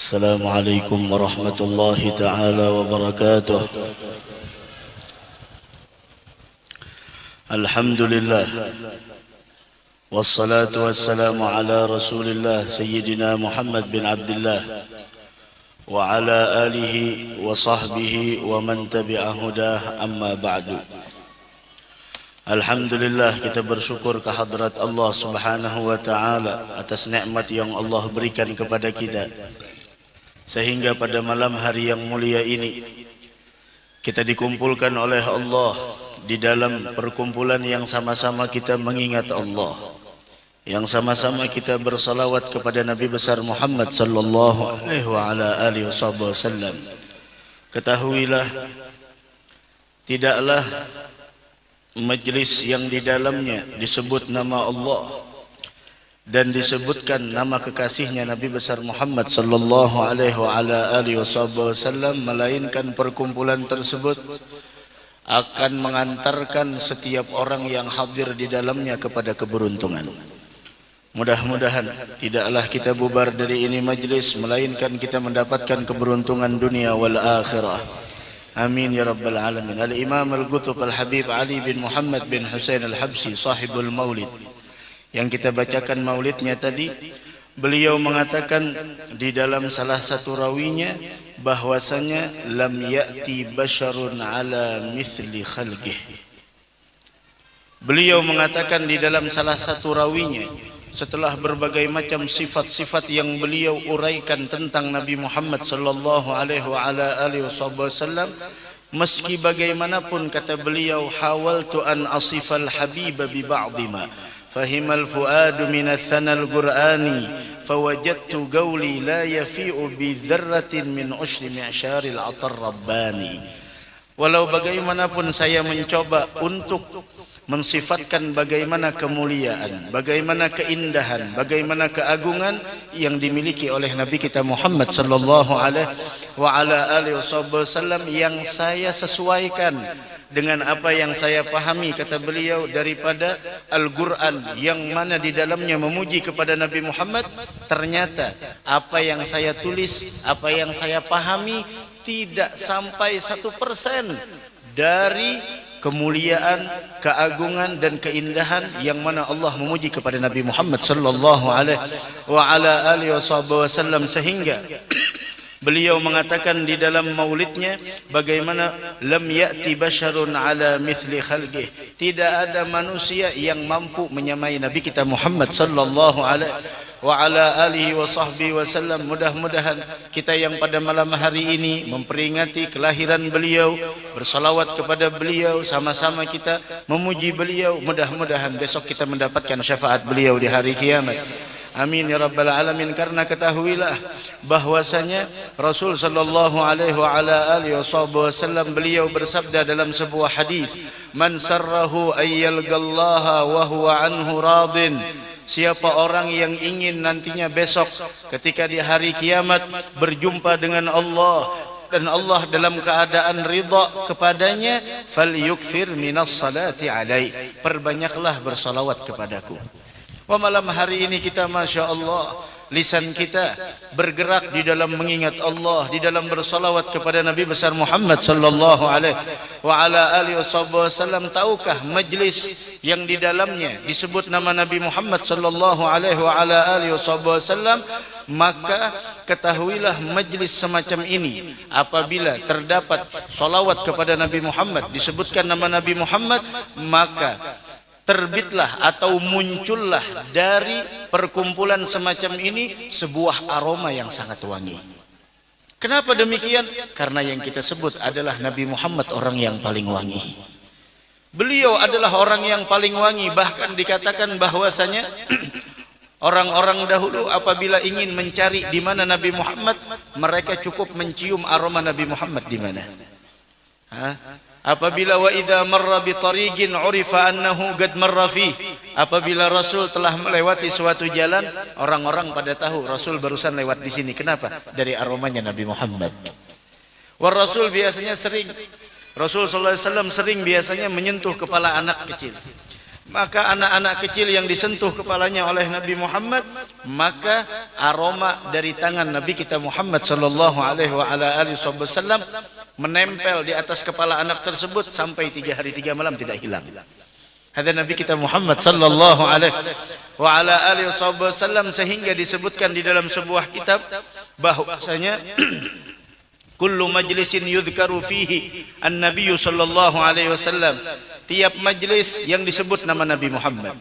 السلام عليكم ورحمة الله تعالى وبركاته. الحمد لله والصلاة والسلام على رسول الله سيدنا محمد بن عبد الله وعلى آله وصحبه ومن تبع هداه. أما بعد. Alhamdulillah, kita bersyukur kehadrat Allah Subhanahu wa taala atas nikmat yang Allah berikan kepada kita, sehingga pada malam hari yang mulia ini kita dikumpulkan oleh Allah di dalam perkumpulan yang sama-sama kita mengingat Allah, yang sama-sama kita bersalawat kepada Nabi besar Muhammad sallallahu alaihi wasallam. Ketahuilah, tidaklah majlis yang di dalamnya disebut nama Allah dan disebutkan nama kekasihnya Nabi besar Muhammad sallallahu alaihi wasallam, melainkan perkumpulan tersebut akan mengantarkan setiap orang yang hadir di dalamnya kepada keberuntungan. Mudah-mudahan tidaklah kita bubar dari ini majlis melainkan kita mendapatkan keberuntungan dunia wal akhirah. Amin ya rabbal alamin. Al-Imam Al-Qutb Al-Habib Ali bin Muhammad bin Husain Al-Habsyi sahibul maulid, yang kita bacakan maulidnya tadi, beliau mengatakan di dalam salah satu rawinya bahwasanya lam ya'ti basyarun ala mithli khalqih. Beliau mengatakan di dalam salah satu rawinya, setelah berbagai macam sifat-sifat yang beliau uraikan tentang Nabi Muhammad sallallahu alaihi wasallam, meski bagaimanapun kata beliau, hawaltu an asifal habiba bi ba'dhi ma fahimal fuadu min athanal qur'ani fawajadtu qawli la yafi'u bi dzarratin min ushri mi'syaril atar rabbani. Walau bagaimanapun saya mencoba untuk mensifatkan bagaimana kemuliaan, bagaimana keindahan, bagaimana keagungan yang dimiliki oleh Nabi kita Muhammad sallallahu alaihi wasallam, yang saya sesuaikan dengan apa yang saya pahami, kata beliau, daripada Al-Quran yang mana di dalamnya memuji kepada Nabi Muhammad. Ternyata apa yang saya tulis, apa yang saya pahami tidak sampai 1% dari kemuliaan, keagungan dan keindahan yang mana Allah memuji kepada Nabi Muhammad sallallahu alaihi wasallam, sehingga beliau mengatakan di dalam maulidnya bagaimana lam ya'ti basyarun ala mithli khalqih, tidak ada manusia yang mampu menyamai Nabi kita Muhammad sallallahu alaihi wasallam. Mudah-mudahan kita yang pada malam hari ini memperingati kelahiran beliau, bersalawat kepada beliau, sama-sama kita memuji beliau, mudah-mudahan besok kita mendapatkan syafaat beliau di hari kiamat. Amin ya rabbal alamin. Karena ketahuilah bahwasanya Rasul sallallahu alaihi wasallam beliau bersabda dalam sebuah hadis, man sarrahu ayyalgallaha wa huwa anhu radin. Siapa orang yang ingin nantinya besok ketika di hari kiamat berjumpa dengan Allah dan Allah dalam keadaan ridha kepadanya, falyukthir minas salati alai, perbanyaklah bersalawat kepadaku. Wa malam hari ini kita masya Allah, lisan kita bergerak di dalam mengingat Allah, di dalam bersalawat kepada Nabi besar Muhammad sallallahu alaihi wasallam. Tahukah majlis yang di dalamnya disebut nama Nabi Muhammad sallallahu alaihi wasallam? Maka ketahuilah majlis semacam ini apabila terdapat salawat kepada Nabi Muhammad, disebutkan nama Nabi Muhammad, maka terbitlah atau muncullah dari perkumpulan semacam ini sebuah aroma yang sangat wangi. Kenapa demikian? Karena yang kita sebut adalah Nabi Muhammad orang yang paling wangi. Beliau adalah orang yang paling wangi. Bahkan dikatakan bahwasanya orang-orang dahulu apabila ingin mencari di mana Nabi Muhammad, mereka cukup mencium aroma Nabi Muhammad di mana. Apabila wa idza marra bi tariqin urifa annahu qad marra fi, apabila Rasul telah melewati suatu jalan, orang-orang pada tahu Rasul barusan lewat di sini. Kenapa? Dari aromanya Nabi Muhammad. Wa Rasul biasanya sering, Rasul sallallahu alaihi wasallam sering biasanya menyentuh kepala anak kecil. maka anak-anak kecil yang disentuh kepalanya oleh Nabi Muhammad, maka aroma dari tangan Nabi kita Muhammad sallallahu alaihi wasallam menempel di atas kepala anak tersebut sampai 3 hari 3 malam tidak hilang. Hadza Nabi kita Muhammad sallallahu alaihi wasallam, sehingga disebutkan di dalam sebuah kitab bahwasanya kullu majlisin yudhkaru fihi an-nabiy sallallahu alaihi wasallam, tiap majlis yang disebut nama Nabi Muhammad,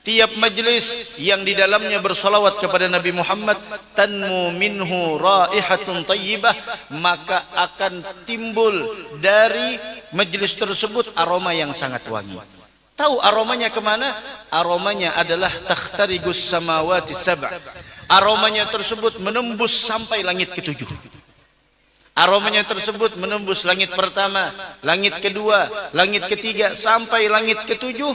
tiap majlis yang di dalamnya bersolawat kepada Nabi Muhammad, tanmu minhu raihatun thayyibah, maka akan timbul dari majlis tersebut aroma yang sangat wangi. Tahu aromanya kemana? Aromanya adalah takhtarigus samawati sab'. Aromanya tersebut menembus sampai langit ketujuh. Aromanya tersebut menembus langit pertama, langit kedua, langit ketiga, sampai langit ketujuh,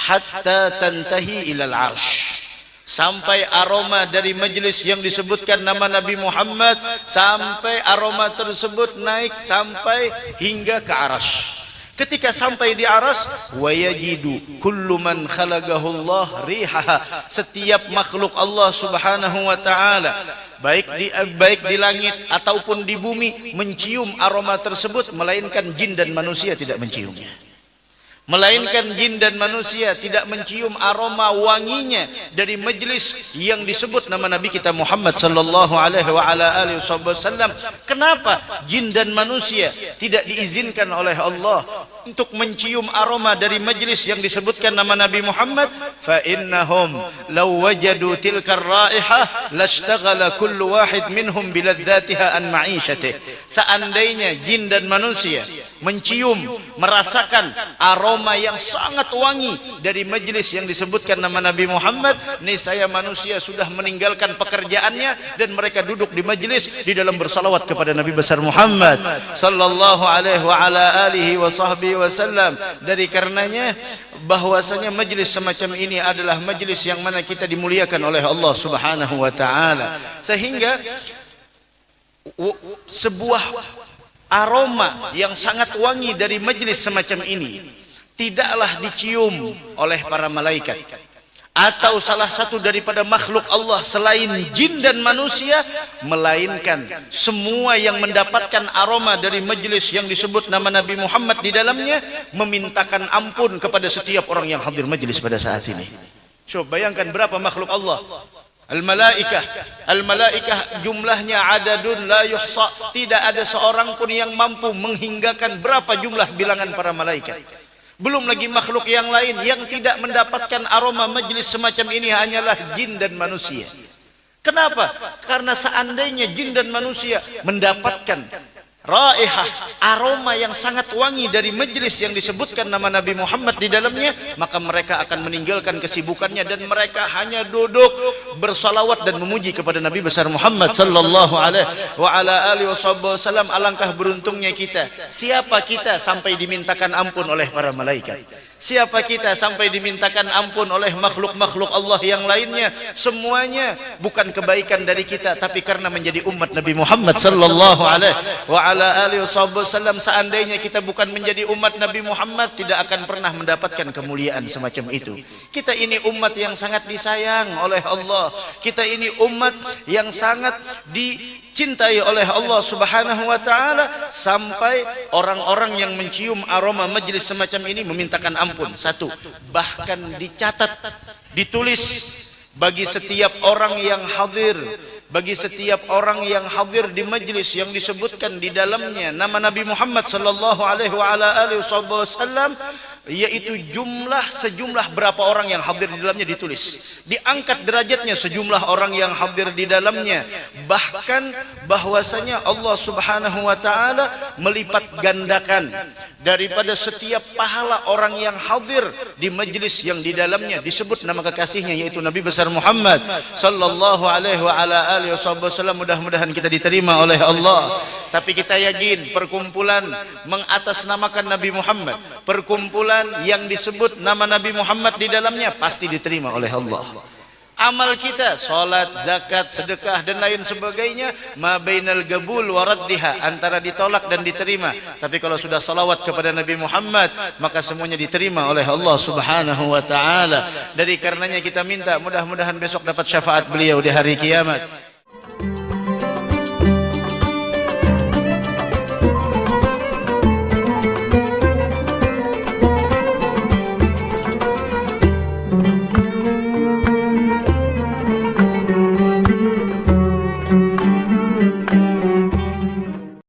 hatta tantahi ilal arsh. Sampai aroma dari majlis yang disebutkan nama Nabi Muhammad, sampai aroma tersebut naik sampai hingga ke arasy. Ketika sampai di aras, wa yajidu kullu man khalaqahu Allah rihaha, setiap makhluk Allah Subhanahu wa taala baik di langit ataupun di bumi mencium aroma tersebut, melainkan jin dan manusia tidak menciumnya. Melainkan jin dan manusia tidak mencium aroma wanginya dari majlis yang disebut nama Nabi kita Muhammad sallallahu alaihi wasallam. Kenapa jin dan manusia tidak diizinkan oleh Allah untuk mencium aroma dari majlis yang disebutkan nama Nabi Muhammad? Fa innahum law wajadu tilka ar-raihah lashtaghala kullu wahid minhum biladzatiha an ma'ishatihi. Seandainya jin dan manusia mencium, merasakan aroma yang sangat wangi dari majlis yang disebutkan nama Nabi Muhammad, niscaya manusia sudah meninggalkan pekerjaannya dan mereka duduk di majlis di dalam bersalawat kepada Nabi besar Muhammad sallallahu alaihi wasallam. Dari karenanya bahwasanya majlis semacam ini adalah majlis yang mana kita dimuliakan oleh Allah Subhanahu wa taala, sehingga sebuah aroma yang sangat wangi dari majlis semacam ini tidaklah dicium oleh para malaikat atau salah satu daripada makhluk Allah selain jin dan manusia, melainkan semua yang mendapatkan aroma dari majlis yang disebut nama Nabi Muhammad di dalamnya memintakan ampun kepada setiap orang yang hadir majlis pada saat ini. Coba bayangkan berapa makhluk Allah. Al-malaikah jumlahnya adadun la yuhsa, tidak ada seorang pun yang mampu menghinggakan berapa jumlah bilangan para malaikat. Belum lagi makhluk yang lain yang tidak mendapatkan aroma majlis semacam ini hanyalah jin dan manusia. Kenapa? Karena seandainya jin dan manusia mendapatkan raihah, aroma yang sangat wangi dari majlis yang disebutkan nama Nabi Muhammad di dalamnya, maka mereka akan meninggalkan kesibukannya dan mereka hanya duduk bersalawat dan memuji kepada Nabi besar Muhammad sallallahu alaihi wasallam. Alangkah beruntungnya kita. Siapa kita sampai dimintakan ampun oleh para malaikat? Siapa kita sampai dimintakan ampun oleh makhluk-makhluk Allah yang lainnya? Semuanya bukan kebaikan dari kita, tapi karena menjadi umat Nabi Muhammad sallallahu alaihi wasallam. Seandainya kita bukan menjadi umat Nabi Muhammad, tidak akan pernah mendapatkan kemuliaan semacam itu. Kita ini umat yang sangat disayang oleh Allah. Kita ini umat yang sangat dicintai oleh Allah Subhanahu wa taala, sampai orang-orang yang mencium aroma majlis semacam ini memintakan ampun. Satu, bahkan dicatat, ditulis bagi setiap orang yang hadir, bagi setiap orang yang hadir di majlis yang disebutkan di dalamnya nama Nabi Muhammad sallallahu alaihi wasallam, yaitu sejumlah berapa orang yang hadir di dalamnya ditulis, diangkat derajatnya sejumlah orang yang hadir di dalamnya. Bahkan bahwasanya Allah Subhanahu wa taala melipat gandakan daripada setiap pahala orang yang hadir di majlis yang di dalamnya disebut nama kekasihnya, yaitu Nabi besar Muhammad sallallahu alaihi wasallam. Mudah-mudahan kita diterima oleh Allah. Tapi kita yakin perkumpulan mengatasnamakan Nabi Muhammad, perkumpulan yang disebut nama Nabi Muhammad di dalamnya pasti diterima oleh Allah. Amal kita, solat, zakat, sedekah dan lain sebagainya, ma bainal gabul wa raddiha, antara ditolak dan diterima. Tapi kalau sudah salawat kepada Nabi Muhammad, maka semuanya diterima oleh Allah Subhanahu wa taala. Dari karenanya kita minta mudah-mudahan besok dapat syafaat beliau di hari kiamat.